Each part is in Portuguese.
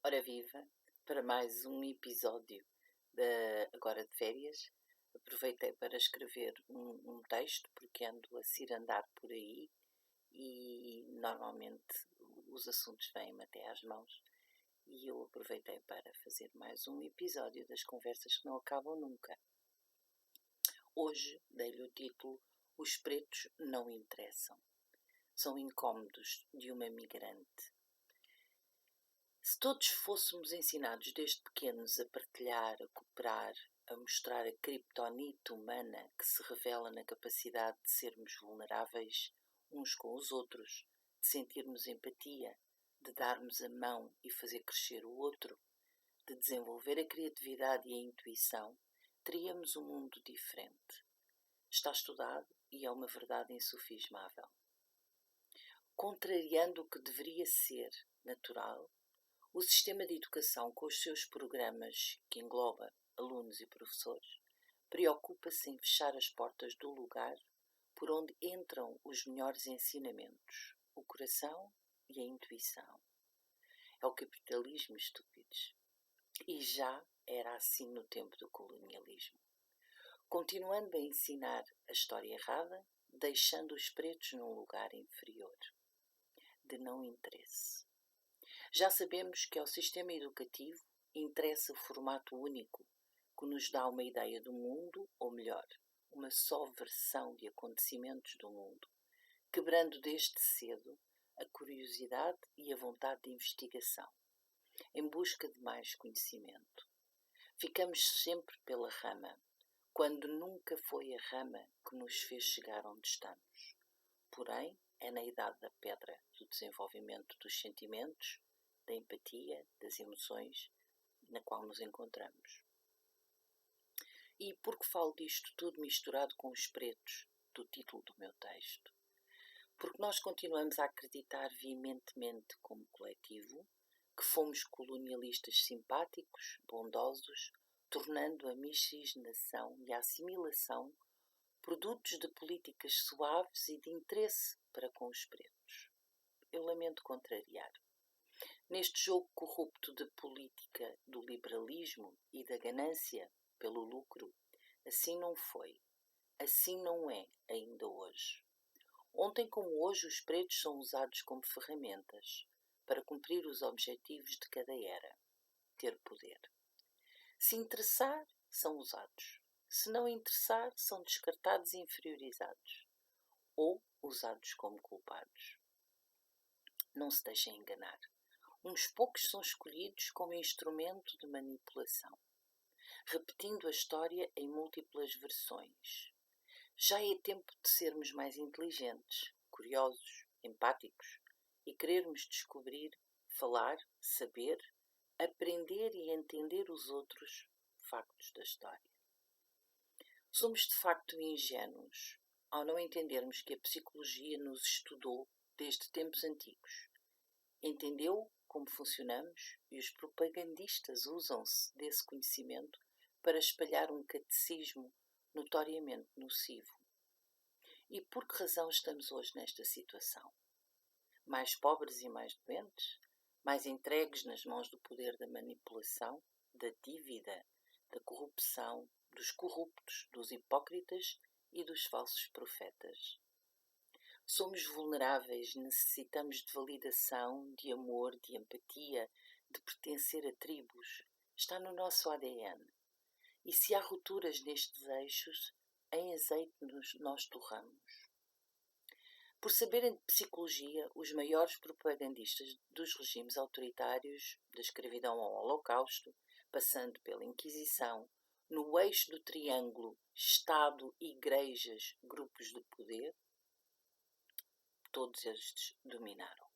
Ora viva, para mais um episódio agora de férias. Aproveitei para escrever um texto porque ando a cirandar por aí e normalmente os assuntos vêm-me até às mãos e eu aproveitei para fazer mais um episódio das conversas que não acabam nunca. Hoje dei-lhe o título Os Pretos Não Interessam. São incómodos de uma migrante. Se todos fôssemos ensinados desde pequenos a partilhar, a cooperar, a mostrar a criptonite humana que se revela na capacidade de sermos vulneráveis uns com os outros, de sentirmos empatia, de darmos a mão e fazer crescer o outro, de desenvolver a criatividade e a intuição, teríamos um mundo diferente. Está estudado e é uma verdade insofismável. Contrariando o que deveria ser natural, o sistema de educação, com os seus programas, que engloba alunos e professores, preocupa-se em fechar as portas do lugar por onde entram os melhores ensinamentos, o coração e a intuição. É o capitalismo, estúpidos. E já era assim no tempo do colonialismo. Continuando a ensinar a história errada, deixando os pretos num lugar inferior, de não interesse. Já sabemos que ao sistema educativo interessa o formato único, que nos dá uma ideia do mundo, ou melhor, uma só versão de acontecimentos do mundo, quebrando desde cedo a curiosidade e a vontade de investigação, em busca de mais conhecimento. Ficamos sempre pela rama, quando nunca foi a rama que nos fez chegar onde estamos. Porém, é na idade da pedra do desenvolvimento dos sentimentos, da empatia, das emoções, na qual nos encontramos. E por que falo disto tudo misturado com os pretos, do título do meu texto? Porque nós continuamos a acreditar veementemente como coletivo que fomos colonialistas simpáticos, bondosos, tornando a miscigenação e a assimilação produtos de políticas suaves e de interesse para com os pretos. Eu lamento contrariar. Neste jogo corrupto de política do liberalismo e da ganância pelo lucro, assim não foi, assim não é ainda hoje. Ontem como hoje os pretos são usados como ferramentas para cumprir os objetivos de cada era, ter poder. Se interessar, são usados. Se não interessar, são descartados e inferiorizados, ou usados como culpados. Não se deixem enganar. Uns poucos são escolhidos como instrumento de manipulação, repetindo a história em múltiplas versões. Já é tempo de sermos mais inteligentes, curiosos, empáticos e querermos descobrir, falar, saber, aprender e entender os outros factos da história. Somos de facto ingênuos ao não entendermos que a psicologia nos estudou desde tempos antigos. Entendeu como funcionamos e os propagandistas usam-se desse conhecimento para espalhar um catecismo notoriamente nocivo. E por que razão estamos hoje nesta situação? Mais pobres e mais doentes? Mais entregues nas mãos do poder da manipulação, da dívida, da corrupção, dos corruptos, dos hipócritas e dos falsos profetas? Somos vulneráveis, necessitamos de validação, de amor, de empatia, de pertencer a tribos. Está no nosso ADN. E se há rupturas nestes eixos, em azeite nós torramos. Por saberem de psicologia, os maiores propagandistas dos regimes autoritários, da escravidão ao Holocausto, passando pela Inquisição, no eixo do triângulo Estado, Igrejas, grupos de poder, todos estes dominaram.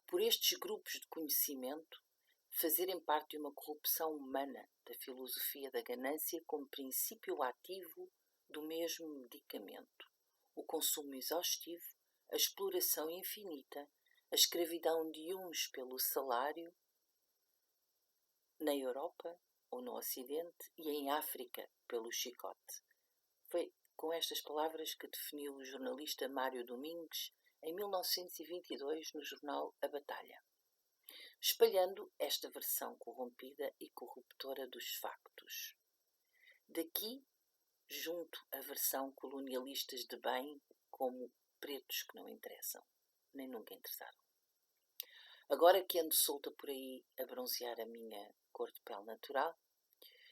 Por estes grupos de conhecimento, fazerem parte de uma corrupção humana da filosofia da ganância como princípio ativo do mesmo medicamento, o consumo exaustivo, a exploração infinita, a escravidão de uns pelo salário, na Europa ou no Ocidente e em África pelo chicote. Foi com estas palavras que definiu o jornalista Mário Domingues em 1922 no jornal A Batalha. espalhando esta versão corrompida e corruptora dos factos. Daqui, junto a versão colonialistas de bem como pretos que não interessam, nem nunca interessaram. Agora que ando solta por aí a bronzear a minha cor de pele natural,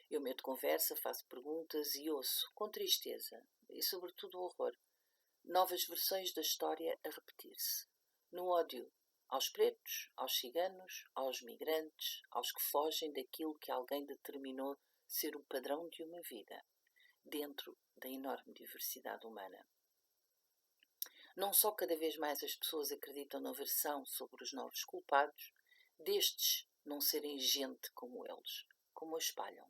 eu meto conversa, faço perguntas e ouço, com tristeza e sobretudo horror, novas versões da história a repetir-se. No ódio aos pretos, aos ciganos, aos migrantes, aos que fogem daquilo que alguém determinou ser o padrão de uma vida, dentro da enorme diversidade humana. Não só cada vez mais as pessoas acreditam na versão sobre os novos culpados, destes não serem gente como eles, como a espalham.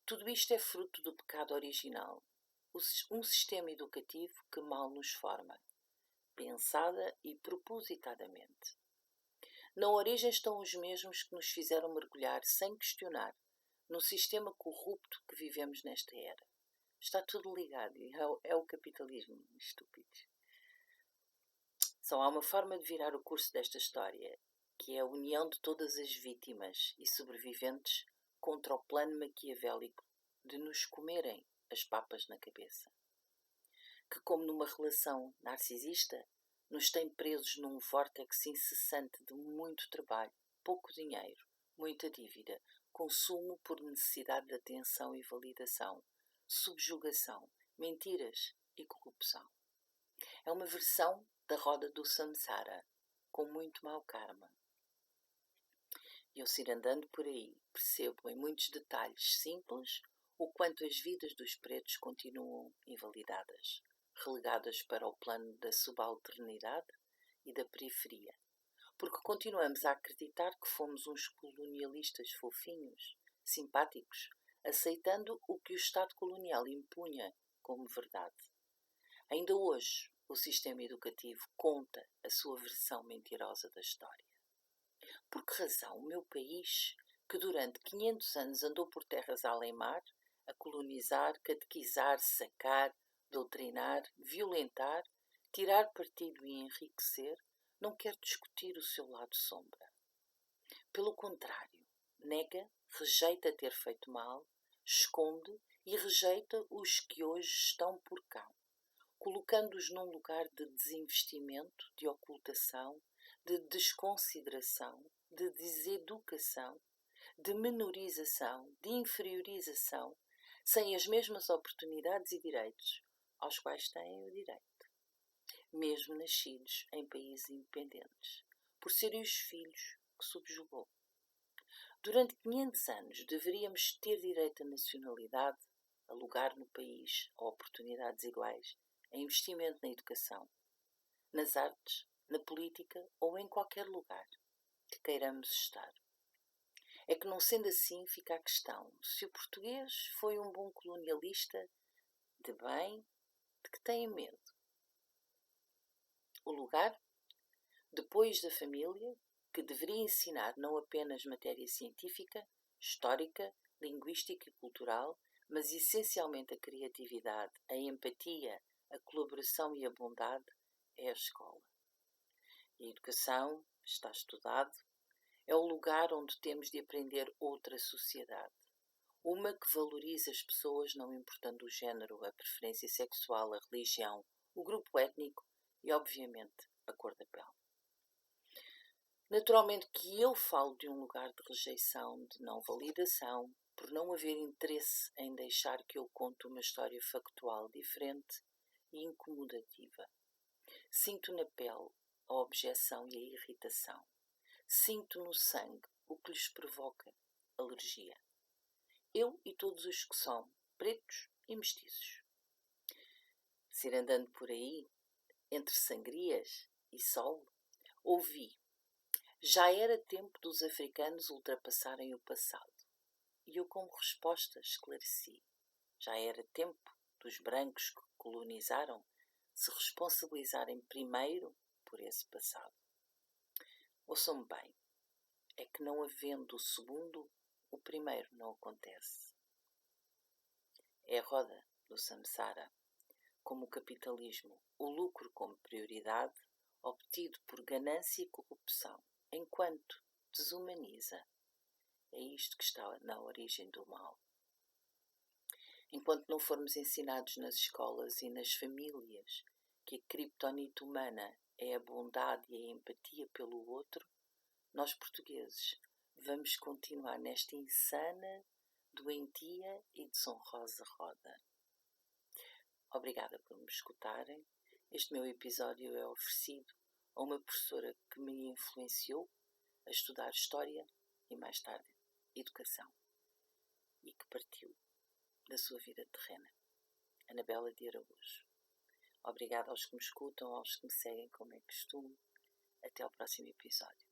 Tudo isto é fruto do pecado original, um sistema educativo que mal nos forma, pensada e propositadamente. Na origem estão os mesmos que nos fizeram mergulhar, sem questionar, no sistema corrupto que vivemos nesta era. Está tudo ligado e é o capitalismo, estúpidos. Só há uma forma de virar o curso desta história, que é a união de todas as vítimas e sobreviventes contra o plano maquiavélico de nos comerem as papas na cabeça. Que, como numa relação narcisista, nos tem presos num vórtice incessante de muito trabalho, pouco dinheiro, muita dívida, consumo por necessidade de atenção e validação, subjugação, mentiras e corrupção. É uma versão da roda do samsara, com muito mau karma. E eu, ir andando por aí, percebo em muitos detalhes simples o quanto as vidas dos pretos continuam invalidadas, relegadas para o plano da subalternidade e da periferia, porque continuamos a acreditar que fomos uns colonialistas fofinhos, simpáticos, aceitando o que o Estado colonial impunha como verdade. Ainda hoje, o sistema educativo conta a sua versão mentirosa da história. Por que razão o meu país, que durante 500 anos andou por terras além-mar, a colonizar, catequizar, sacar, doutrinar, violentar, tirar partido e enriquecer, não quer discutir o seu lado sombra? Pelo contrário, nega, rejeita ter feito mal, esconde e rejeita os que hoje estão por cá, colocando-os num lugar de desinvestimento, de ocultação, de desconsideração, de deseducação, de menorização, de inferiorização, sem as mesmas oportunidades e direitos aos quais têm o direito, mesmo nascidos em países independentes, por serem os filhos que subjugou. Durante 500 anos deveríamos ter direito à nacionalidade, a lugar no país, a oportunidades iguais, a investimento na educação, nas artes, na política ou em qualquer lugar que queiramos estar. É que, não sendo assim, fica a questão se o português foi um bom colonialista de bem, de que tem medo. O lugar, depois da família, que deveria ensinar não apenas matéria científica, histórica, linguística e cultural, mas essencialmente a criatividade, a empatia, a colaboração e a bondade, é a escola. E a educação, está estudado, é o lugar onde temos de aprender outra sociedade. Uma que valoriza as pessoas não importando o género, a preferência sexual, a religião, o grupo étnico e, obviamente, a cor da pele. Naturalmente que eu falo de um lugar de rejeição, de não validação, por não haver interesse em deixar que eu conte uma história factual diferente e incomodativa. Sinto na pele a objeção e a irritação. Sinto no sangue o que lhes provoca alergia. Eu e todos os que são pretos e mestiços. Se ir andando por aí, entre sangrias e sol, ouvi: já era tempo dos africanos ultrapassarem o passado. E eu, como resposta, esclareci: já era tempo dos brancos que colonizaram se responsabilizarem primeiro por esse passado. Ouçam-me bem, é que não havendo o segundo, o primeiro não acontece. É a roda do samsara, como o capitalismo, o lucro como prioridade, obtido por ganância e corrupção, enquanto desumaniza. É isto que está na origem do mal. Enquanto não formos ensinados nas escolas e nas famílias que a criptonite humana é a bondade e a empatia pelo outro, nós portugueses vamos continuar nesta insana, doentia e desonrosa roda. Obrigada por me escutarem. Este meu episódio é oferecido a uma professora que me influenciou a estudar História e mais tarde Educação e que partiu da sua vida terrena, Anabela de Araújo. Obrigada aos que me escutam, aos que me seguem como é costume. Até ao próximo episódio.